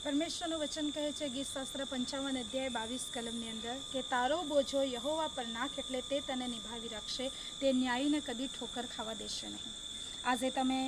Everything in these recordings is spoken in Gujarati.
પરમેશ્વરનું વચન કહે છે ગીતશાસ્ત્ર 55 અધ્યાય 22 કલમની અંદર કે તારો બોજો યહોવા પર નાખ એટલે તે તને નિભાવી રાખશે, તે ન્યાયને કદી ઠોકર ખાવા દેશે નહીં. આજે તમે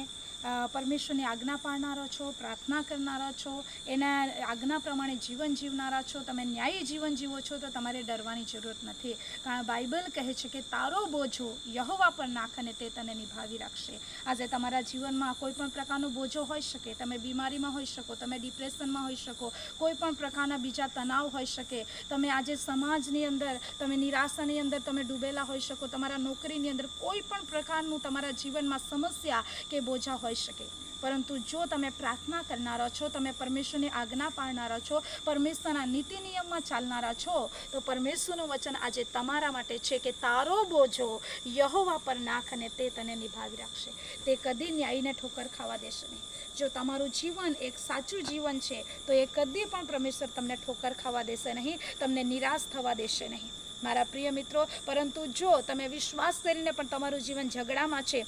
પરમેશ્વરની આજ્ઞા પાળનારા છો, પ્રાર્થના કરનારા છો, એના આજ્ઞા પ્રમાણે જીવન જીવનારા છો, તમે ન્યાયી જીવન જીવો છો તો તમારે ડરવાની જરૂરત નથી. કારણ બાઇબલ કહે છે કે તારો બોજો યહોવા પર નાખ અને તે તને નિભાવી રાખશે. આજે તમારા જીવનમાં કોઈ પણ પ્રકારનો બોજો હોઈ શકે, તમે બીમારીમાં હોઈ શકો, તમે ડિપ્રેશનમાં હોઈ શકો, કોઈ પણ પ્રકારના બીજા તણાવ હોઈ શકે, તમે આજે સમાજની અંદર તમે નિરાશાની અંદર તમે ડૂબેલા હોઈ શકો, તમારા નોકરીની અંદર કોઈ પણ પ્રકારનું તમારા જીવનમાં સમસ્યા કે બોજા હોઈ શકે. પરંતુ જો તમે પ્રાર્થના કરનારા છો, તમે પરમેશ્વરની આજ્ઞા પાળનારા છો, પરમેશ્વરના નીતિ નિયમમાં ચાલનારા છો, તો પરમેશ્વરનું વચન આજે તમારા માટે છે કે તારો બોજો યહોવા પર નાખ અને તે તને નિભાવી રાખશે, તે કદી ન્યાયને ઠોકર ખાવા દેશે નહીં. જો તમારું જીવન એક સાચું જીવન છે તો એ કદી પણ પરમેશ્વર તમને ઠોકર ખાવા દેશે નહીં, તમને નિરાશ થવા દેશે નહીં મારા પ્રિય મિત્રો. પરંતુ જો તમે વિશ્વાસ કરીને પણ તમારું જીવન ઝઘડામાં છે,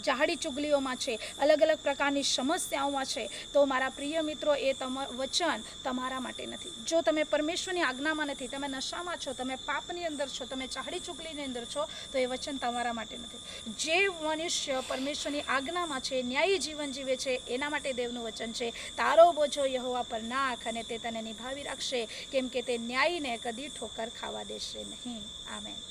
જાહડી ચુગલીઓમાં છે, અલગ અલગ પ્રકારની સમસ્યાઓમાં છે, તો મારા પ્રિય મિત્રો એ વચન તમારા માટે નથી. જો તમે પરમેશ્વરની આજ્ઞામાં નથી, તમે નશામાં છો, તમે પાપની અંદર છો, તમે ચાહડી ચુગલીની અંદર છો, તો એ વચન તમારા માટે નથી. જે મનુષ્ય પરમેશ્વરની આજ્ઞામાં છે, ન્યાયી જીવન જીવે છે, એના માટે દેવનું વચન છે તારો બોજો યહોવા પર નાખ અને તે તને નિભાવી રાખશે, કેમ કે તે ન્યાયને કદી ઠોકર ખાવા દેશે નહીં. આમેન.